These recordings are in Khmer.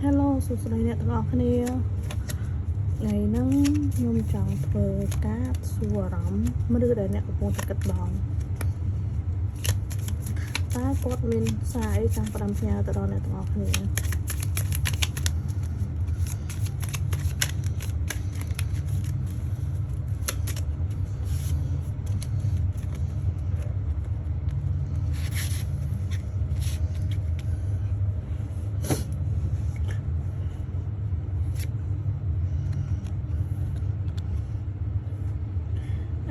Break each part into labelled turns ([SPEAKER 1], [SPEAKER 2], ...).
[SPEAKER 1] Hello សួស្តីអ្នកទាំងអស់គ្នាថ្ងៃហ្នឹងខ្ញុំចង់ធ្វើការសួរអារម្មណ៍មនុស្សដែលអ្នកកំពុងតែគិតបងតើគាត់មានសារអីចង់ផ្ដាំផ្ញើទៅដល់អ្នកទាំងអស់គ្នា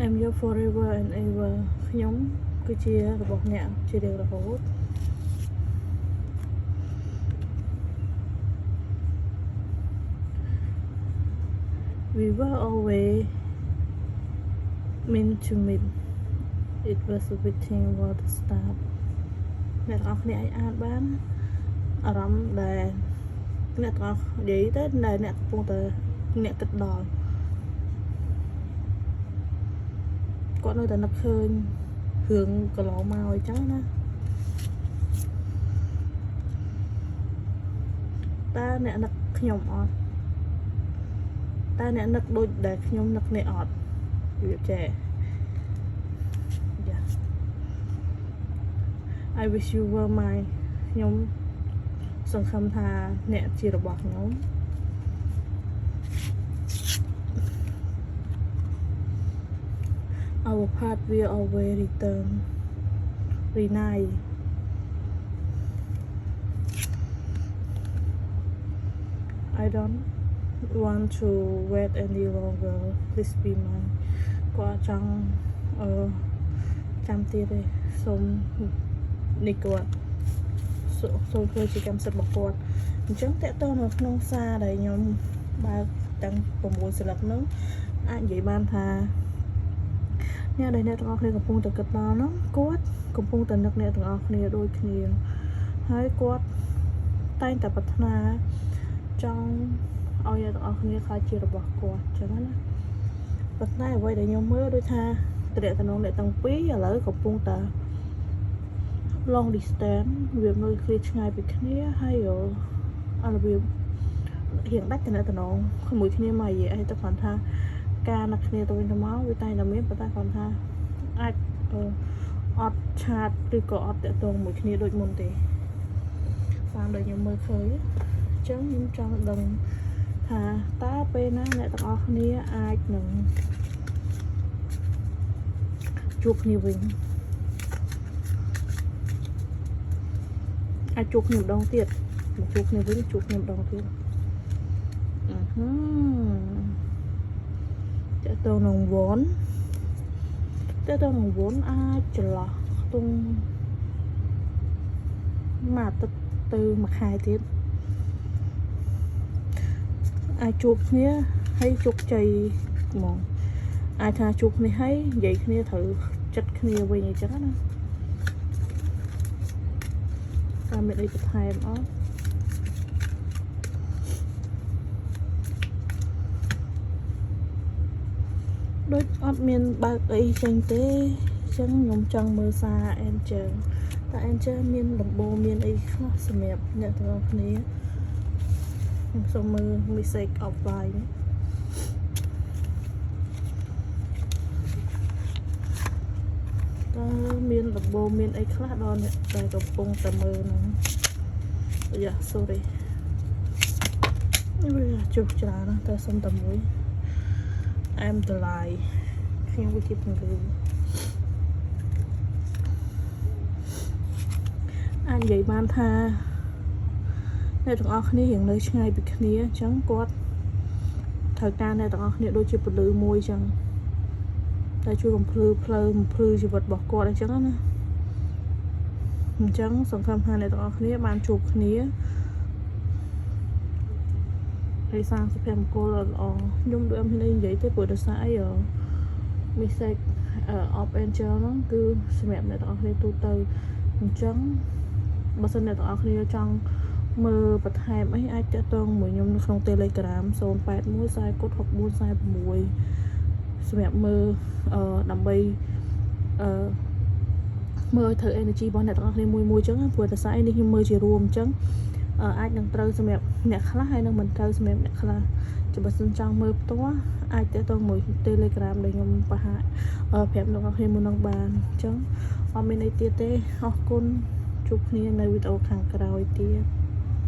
[SPEAKER 1] I'm your forever and ever ខ្ញុំគឺជារបស់អ្នកជារៀងរហូត We were always meant to meet it was waiting for the start អ្នកទាំងអស់គ្នាអាចអានបានអារម្មណ៍ដែលអ្នកទាំងអស់និយាយទៅដែលអ្នកកំពុងតែអ្នកគិតដល់គាត់នៅតែនឹកឃើញរឿងកន្លងមកអញ្ចឹងណាតើអ្នកនឹកខ្ញុំអត់តើអ្នកនឹកដូចដែលខ្ញុំនឹកអ្នកអត់វាចេះ I wish you were mine ខ្ញុំសង្ឃឹមថាអ្នកជារបស់ខ្ញុំOur path will always return reunite I don't want to wait any longer please be mine គាត់ចង់ចាំទៀតទេសូមនេះគាត់សូមធ្វើជាកម្មសិទ្ធិរបស់គាត់អញ្ចឹងតើតើនៅក្នុងសារដែលខ្ញុំបើកទាំង6ស្លឹកនោះអាចនិយាយបានថាអ្នកដែលអ្នកទាំងអស់គ្នាកំពុងតែគិតដល់នោះគាត់កំពុងតែនឹកអ្នកទាំងអស់គ្នាដូចគ្នាហើយគាត់តែងតែប្រាថ្នាចង់ឲ្យអ្នកទាំងអស់គ្នាខ្លាចជារបស់គាត់អញ្ចឹងណាប៉ុន្តែអ្វីដែលខ្ញុំមើលដូចថាតំណែងអ្នកទាំងពីរឥឡូវកំពុងតែ long distance វាមើលឃើញឆ្ងាយពីគ្នាហើយរបៀបរៀងដាច់តំណែងជាមួយគ្នាមកនិយាយអីទៅគាត់ថាការនឹកគ្នាទៅវិញទៅមកវាតែងតែមានប៉ុន្តែគាត់ថាអាចអត់ឆាតឬក៏អត់តាក់ទងមួយគ្នាដូចមុនទេតាមដែលខ្ញុំមើលឃើញអញ្ចឹងខ្ញុំចង់ដឹងថាតើពេលណាអ្នកទាំងអស់គ្នាអាចនឹងជួបគ្នាវិញអាចជួបគ្នាម្ដងទៀតមកជួបគ្នាវិញជួបគ្នាម្ដងទៀតតើតើនឹងវ៉នអាចចន្លោះខ្ទង់មួយអាទិត្យទៅមួយខែទៀតអាចជួបគ្នាហើយជោគជ័យហ្មងអាចថាជួបគ្នាហើយនិយាយគ្នាត្រូវចិត្តគ្នាវិញអញ្ចឹងណាតាមមានអីបន្ថែមអត់ដូចអត់មានបើកអីចេញទេអញ្ចឹងខ្ញុំចង់មើលសារ Angel តើ Angel មានដំបូងមានអីខ្លះសម្រាប់អ្នកទាំងអស់គ្នាខ្ញុំសូមមើល message offline តើមានដំបូងមានអីខ្លះដល់អ្នកដែលកំពុងតែមើលហ្នឹងយ៉ា sorry វាជុះច្រើនណាស់តែសុំតែមួយ I'm the lie ខ្ញុំវិធីពង្រឹងអាចនិយាយបានថាអ្នកទាំងអស់គ្នារៀងនៅឆ្ងាយពីគ្នាអញ្ចឹងគាត់ត្រូវការអ្នកទាំងអស់គ្នាដូចជាពលឺមួយអញ្ចឹងតែជួយបំភ្លឺជីវិតរបស់គាត់អញ្ចឹងណាអញ្ចឹងសង្ឃឹមថាអ្នកទាំងអស់គ្នាបានជួបគ្នាហើយសាងសុភមង្គលល្អខ្ញុំដូចអត់មានអីនិយាយទេព្រោះដោយសារអីmessage of Angel ហ្នឹងគឺសម្រាប់អ្នកទាំងអស់គ្នាទូទៅអញ្ចឹងបើសិនអ្នកទាំងអស់គ្នាចង់មើលបន្ថែមអីអាចតាក់ទងមួយខ្ញុំនៅក្នុង Telegram 081406446សម្រាប់មើលដើម្បីមើលត្រូវ energy របស់អ្នកទាំងអស់គ្នាមួយអញ្ចឹងព្រោះតែសារនេះខ្ញុំមើលជារួមអញ្ចឹង អាចនឹងត្រូវសម្រាប់អ្នកខ្លះហើយនឹងមិនត្រូវសម្រាប់អ្នកខ្លះចាំបើសិនចង់មើលផ្ទាល់អាចទៅទៅមួយ Telegram ដែលខ្ញុំបង្ហាញប្រាប់លោកអ្នកគ្នាមុននឹងបានអញ្ចឹងអត់មានអីទៀតទេអរគុណជួបគ្នានៅវីដេអូខាងក្រោយទៀត